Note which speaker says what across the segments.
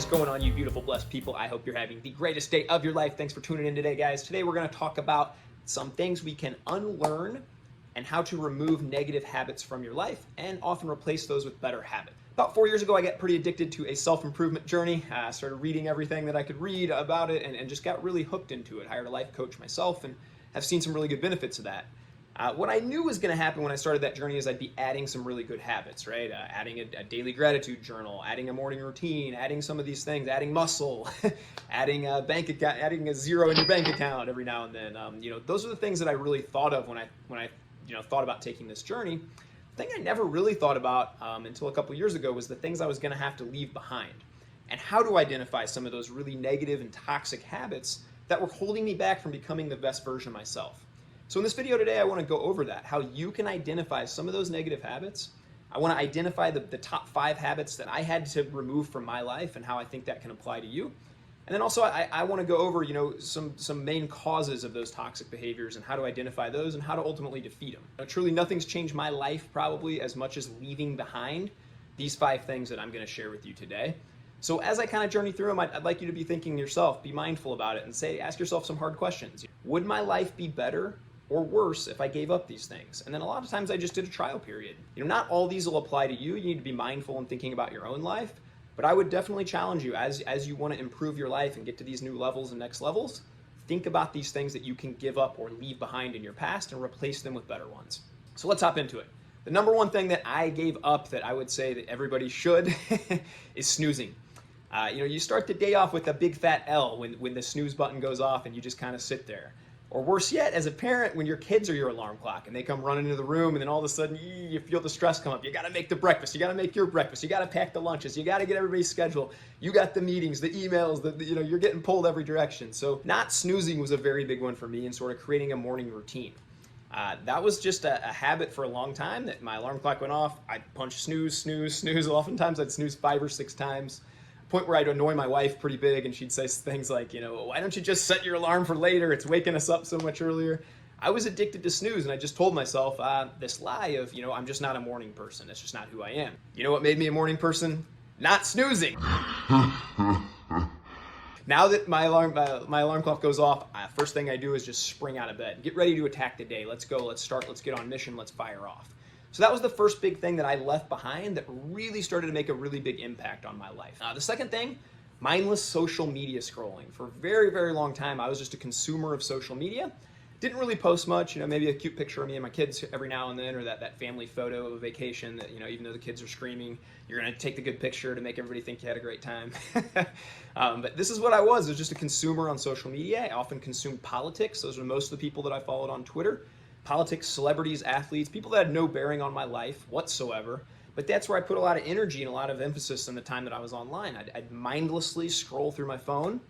Speaker 1: going on, you beautiful, blessed people? I hope you're having the greatest day of your life. Thanks for tuning in today, guys. Today we're going to talk about some things we can unlearn and how to remove negative habits from your life and often replace those with better habits. About 4 years ago, I got pretty addicted to a self-improvement journey. I started reading everything that I could read about it and just got really hooked into it. Hired a life coach myself and have seen some really good benefits of that. What I knew was going to happen when I started that journey is I'd be adding some really good habits, right? Adding a daily gratitude journal, adding a morning routine, adding some of these things, adding muscle, adding a bank account, adding a zero in your bank account every now and then. Those are the things that I really thought of when I thought about taking this journey. The thing I never really thought about until a couple years ago was the things I was going to have to leave behind, and how to identify some of those really negative and toxic habits that were holding me back from becoming the best version of myself. So in this video today, I want to go over that, how you can identify some of those negative habits. I want to identify the top 5 habits that I had to remove from my life and how I think that can apply to you. And then also I want to go over, some main causes of those toxic behaviors and how to identify those and how to ultimately defeat them. Truly nothing's changed my life probably as much as leaving behind these 5 things that I'm going to share with you today. So as I kind of journey through them, I'd like you to be thinking to yourself, be mindful about it, and ask yourself some hard questions. Would my life be better or worse if I gave up these things? And then a lot of times I just did a trial period. Not all these will apply to you. You need to be mindful and thinking about your own life. But I would definitely challenge you as you want to improve your life and get to these new levels and next levels, think about these things that you can give up or leave behind in your past and replace them with better ones. So let's hop into it. The number one thing that I gave up that I would say that everybody should is snoozing. You start the day off with a big fat L when the snooze button goes off and you just kind of sit there. Or worse yet, as a parent, when your kids are your alarm clock and they come running into the room and then all of a sudden you feel the stress come up. You got to make the breakfast. You got to make your breakfast. You got to pack the lunches. You got to get everybody's schedule. You got the meetings, the emails, you're getting pulled every direction. So not snoozing was a very big one for me and sort of creating a morning routine. That was just a habit for a long time that my alarm clock went off. I'd punch snooze, snooze, snooze. Oftentimes I'd snooze 5 or 6 times. Point where I'd annoy my wife pretty big and she'd say things like, why don't you just set your alarm for later? It's waking us up so much earlier. I was addicted to snooze and I just told myself this lie of, I'm just not a morning person. That's just not who I am. You know what made me a morning person? Not snoozing. Now that my alarm clock goes off, first thing I do is just spring out of bed. Get ready to attack the day. Let's go. Let's start. Let's get on mission. Let's fire off. So that was the first big thing that I left behind that really started to make a really big impact on my life. The second thing, mindless social media scrolling. For a very, very long time, I was just a consumer of social media. Didn't really post much, maybe a cute picture of me and my kids every now and then, or that family photo of a vacation that, even though the kids are screaming, you're going to take the good picture to make everybody think you had a great time. But this is what I was just a consumer on social media. I often consumed politics. Those are most of the people that I followed on Twitter. Politics, celebrities, athletes, people that had no bearing on my life whatsoever. But that's where I put a lot of energy and a lot of emphasis in the time that I was online. I'd mindlessly scroll through my phone,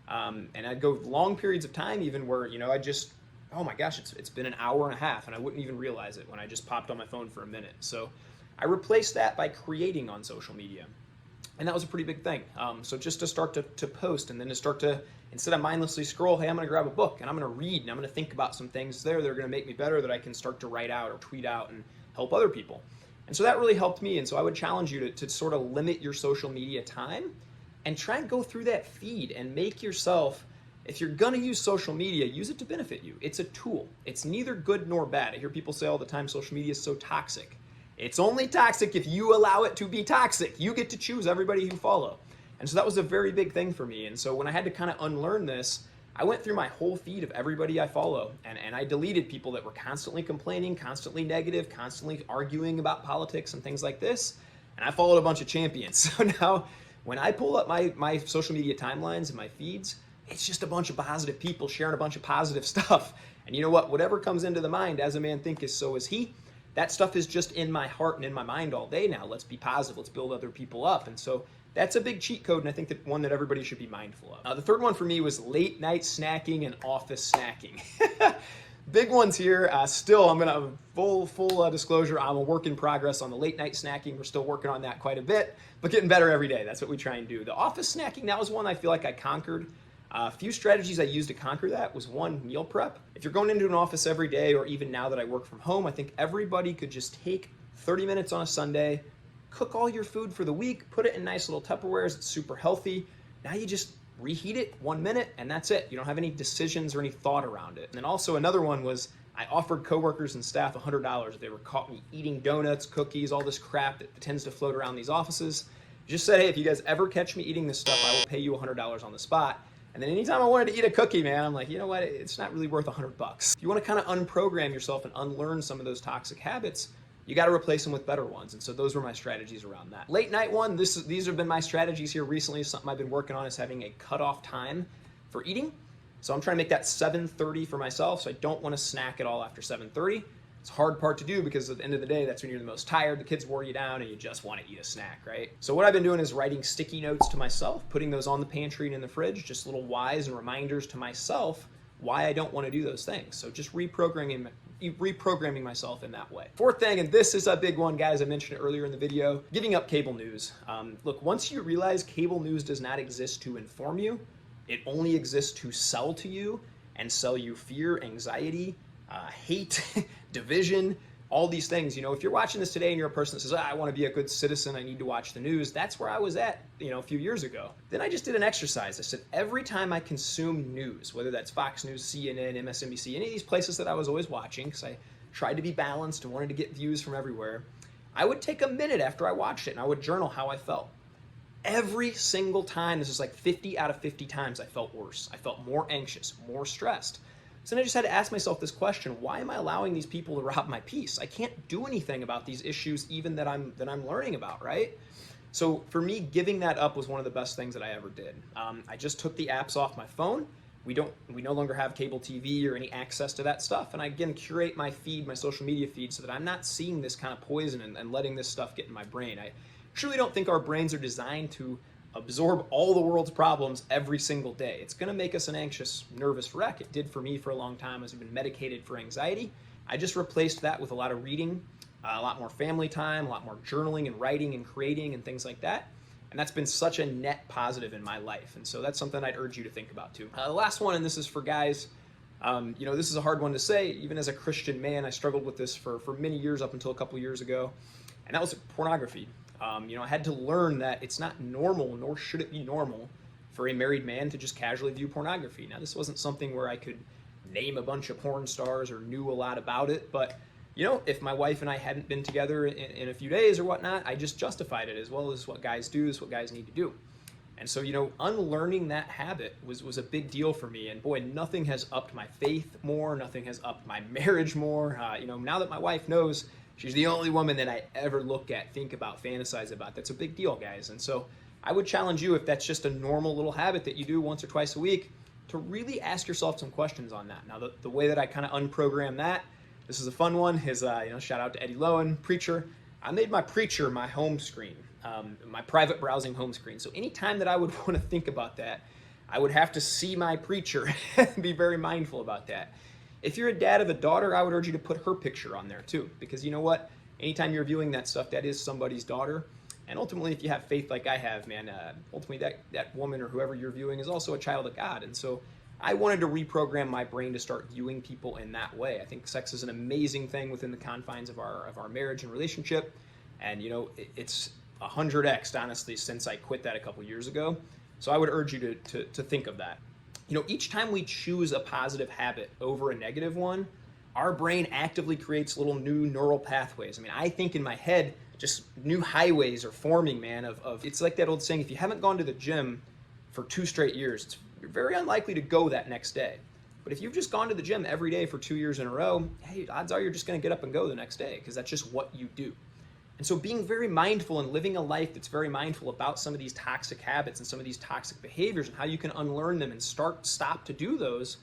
Speaker 1: and I'd go long periods of time even where, I just, oh my gosh, it's been an hour and a half, and I wouldn't even realize it when I just popped on my phone for a minute. So I replaced that by creating on social media. And that was a pretty big thing. So just to start to post and then to start to, instead of mindlessly scroll, hey, I'm going to grab a book and I'm going to read and I'm going to think about some things there that are going to make me better that I can start to write out or tweet out and help other people. And so that really helped me. And so I would challenge you to sort of limit your social media time and try and go through that feed and make yourself, if you're going to use social media, use it to benefit you. It's a tool. It's neither good nor bad. I hear people say all the time, social media is so toxic. It's only toxic if you allow it to be toxic. You get to choose everybody you follow. And so that was a very big thing for me. And so when I had to kind of unlearn this, I went through my whole feed of everybody I follow. And I deleted people that were constantly complaining, constantly negative, constantly arguing about politics and things like this. And I followed a bunch of champions. So now when I pull up my social media timelines and my feeds, it's just a bunch of positive people sharing a bunch of positive stuff. And you know what? Whatever comes into the mind, as a man thinketh, so is he. That stuff is just in my heart and in my mind all day now. Let's be positive. Let's build other people up. And so that's a big cheat code, and I think that one that everybody should be mindful of. The third one for me was late night snacking and office snacking. Big ones here. Still, I'm going to full disclosure. I'm a work in progress on the late night snacking. We're still working on that quite a bit, but getting better every day. That's what we try and do. The office snacking, that was one I feel like I conquered. A few strategies I used to conquer that was one, meal prep. If you're going into an office every day, or even now that I work from home, I think everybody could just take 30 minutes on a Sunday, cook all your food for the week, put it in nice little Tupperwares. It's super healthy. Now you just reheat it 1 minute and that's it. You don't have any decisions or any thought around it. And then also another one was I offered coworkers and staff $100 if they were caught me eating donuts, cookies, all this crap that tends to float around these offices. Just said, hey, if you guys ever catch me eating this stuff, I will pay you $100 on the spot. And then anytime I wanted to eat a cookie, man, I'm like, you know what? It's not really worth $100. If you want to kind of unprogram yourself and unlearn some of those toxic habits, you got to replace them with better ones. And so those were my strategies around that. Late night one, these have been my strategies here recently. Something I've been working on is having a cutoff time for eating. So I'm trying to make that 7:30 for myself. So I don't want to snack at all after 7:30. It's a hard part to do because at the end of the day, that's when you're the most tired, the kids wore you down, and you just want to eat a snack, right? So what I've been doing is writing sticky notes to myself, putting those on the pantry and in the fridge, just little whys and reminders to myself why I don't want to do those things. So just reprogramming myself in that way. Fourth thing, and this is a big one, guys, I mentioned it earlier in the video, giving up cable news. Look, once you realize cable news does not exist to inform you, it only exists to sell to you and sell you fear, anxiety, hate, division, all these things. You know, if you're watching this today and you're a person that says, I want to be a good citizen, I need to watch the news, that's where I was at, a few years ago. Then I just did an exercise. I said, every time I consume news, whether that's Fox News, CNN, MSNBC, any of these places that I was always watching, because I tried to be balanced and wanted to get views from everywhere, I would take a minute after I watched it and I would journal how I felt. Every single time, this is like 50 out of 50 times, I felt worse. I felt more anxious, more stressed. So then I just had to ask myself this question: why am I allowing these people to rob my peace? I can't do anything about these issues even that I'm learning about, right? So for me, giving that up was one of the best things that I ever did. I just took the apps off my phone. We no longer have cable TV or any access to that stuff. And I, again, curate my feed, my social media feed, so that I'm not seeing this kind of poison and letting this stuff get in my brain. I truly don't think our brains are designed to absorb all the world's problems every single day. It's going to make us an anxious, nervous wreck. It did for me for a long time as I've been medicated for anxiety. I just replaced that with a lot of reading, a lot more family time, a lot more journaling and writing and creating and things like that. And that's been such a net positive in my life. And so that's something I'd urge you to think about too. The last one, and this is for guys, this is a hard one to say. Even as a Christian man, I struggled with this for many years up until a couple years ago. And that was pornography. I had to learn that it's not normal, nor should it be normal, for a married man to just casually view pornography. Now, this wasn't something where I could name a bunch of porn stars or knew a lot about it, but, if my wife and I hadn't been together in a few days or whatnot, I just justified it as well as what guys do, is what guys need to do. And so, unlearning that habit was a big deal for me. And boy, nothing has upped my faith more, nothing has upped my marriage more. Now that my wife knows she's the only woman that I ever look at, think about, fantasize about. That's a big deal, guys. And so I would challenge you, if that's just a normal little habit that you do once or twice a week, to really ask yourself some questions on that. Now, the way that I kind of unprogram that, this is a fun one, is, shout out to Eddie Lowen, Preacher. I made my Preacher my home screen, my private browsing home screen. So anytime that I would want to think about that, I would have to see my Preacher and be very mindful about that. If you're a dad of a daughter, I would urge you to put her picture on there too, because you know what? Anytime you're viewing that stuff, that is somebody's daughter. And ultimately, if you have faith like I have, man, ultimately that woman or whoever you're viewing is also a child of God. And so I wanted to reprogram my brain to start viewing people in that way. I think sex is an amazing thing within the confines of our marriage and relationship. And, it's 100x, honestly, since I quit that a couple years ago. So I would urge you to think of that. Each time we choose a positive habit over a negative one, our brain actively creates little new neural pathways. I mean, I think in my head, just new highways are forming, man, of it's like that old saying, if you haven't gone to the gym for 2 straight years, you're very unlikely to go that next day. But if you've just gone to the gym every day for 2 years in a row, hey, odds are you're just going to get up and go the next day, because that's just what you do. And so being very mindful and living a life that's very mindful about some of these toxic habits and some of these toxic behaviors and how you can unlearn them and stop to do those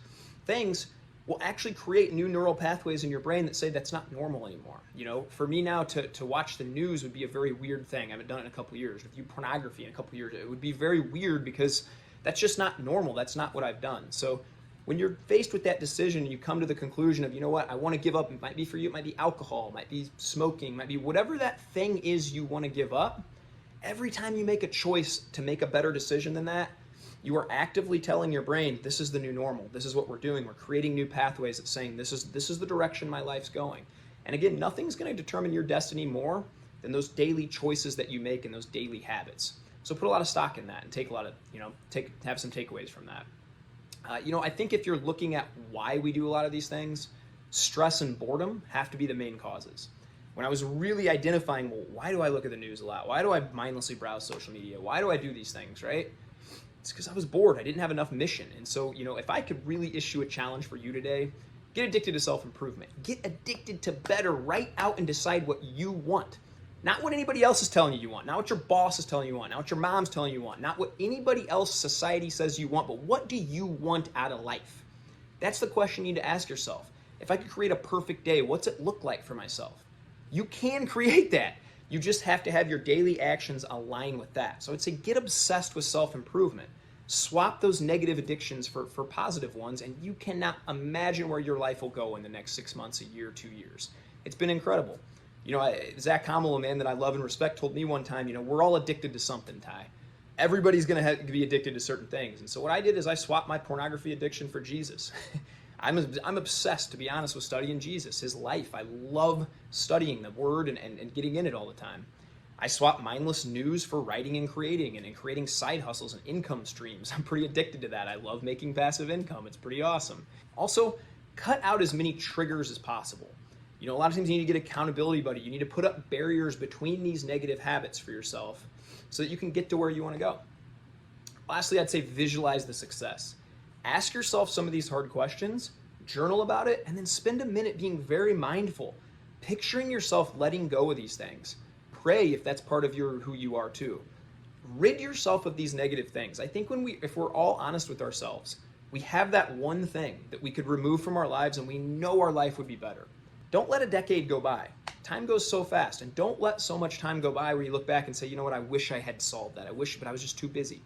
Speaker 1: things will actually create new neural pathways in your brain that say that's not normal anymore. For me now to watch the news would be a very weird thing. I haven't done it in a couple of years. To view pornography in a couple of years, it would be very weird because that's just not normal. That's not what I've done. So when you're faced with that decision, you come to the conclusion of, I want to give up. It might be for you, it might be alcohol, it might be smoking, it might be whatever that thing is you want to give up. Every time you make a choice to make a better decision than that, you are actively telling your brain, this is the new normal. This is what we're doing. We're creating new pathways that's saying this is the direction my life's going. And again, nothing's going to determine your destiny more than those daily choices that you make and those daily habits. So put a lot of stock in that and take a lot of, have some takeaways from that. I think if you're looking at why we do a lot of these things, stress and boredom have to be the main causes. When I was really identifying, well, why do I look at the news a lot? Why do I mindlessly browse social media? Why do I do these things, right? It's because I was bored. I didn't have enough mission. And so, if I could really issue a challenge for you today, get addicted to self-improvement. Get addicted to better. Write out and decide what you want. Not what anybody else is telling you want. Not what your boss is telling you want. Not what your mom's telling you want. Not what anybody else society says you want. But what do you want out of life? That's the question you need to ask yourself. If I could create a perfect day, what's it look like for myself? You can create that. You just have to have your daily actions align with that. So I'd say get obsessed with self-improvement. Swap those negative addictions for positive ones, and you cannot imagine where your life will go in the next 6 months, a year, 2 years. It's been incredible. Zach Hommel, a man that I love and respect, told me one time, we're all addicted to something, Ty. Everybody's going to be addicted to certain things. And so what I did is I swapped my pornography addiction for Jesus. I'm obsessed, to be honest, with studying Jesus, his life. I love studying the word and getting in it all the time. I swapped mindless news for writing and creating side hustles and income streams. I'm pretty addicted to that. I love making passive income. It's pretty awesome. Also, cut out as many triggers as possible. A lot of times you need to get accountability buddy. You need to put up barriers between these negative habits for yourself so that you can get to where you want to go. Lastly, I'd say visualize the success. Ask yourself some of these hard questions, journal about it, and then spend a minute being very mindful, picturing yourself letting go of these things. Pray if that's part of who you are too. Rid yourself of these negative things. I think if we're all honest with ourselves, we have that one thing that we could remove from our lives and we know our life would be better. Don't let a decade go by. Time goes so fast, and don't let so much time go by where you look back and say, you know what, I wish I had solved that. But I was just too busy.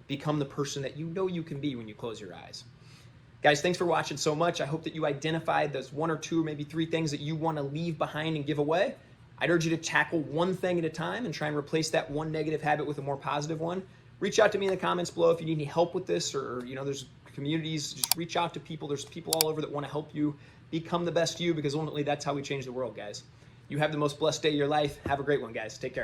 Speaker 1: Become the person that you know you can be when you close your eyes. Guys, thanks for watching so much. I hope that you identified those 1 or 2, maybe 3 things that you want to leave behind and give away. I'd urge you to tackle one thing at a time and try and replace that one negative habit with a more positive one. Reach out to me in the comments below if you need any help with this, or there's communities. Just reach out to people. There's people all over that want to help you become the best you, because ultimately that's how we change the world, guys. You have the most blessed day of your life. Have a great one, guys. Take care.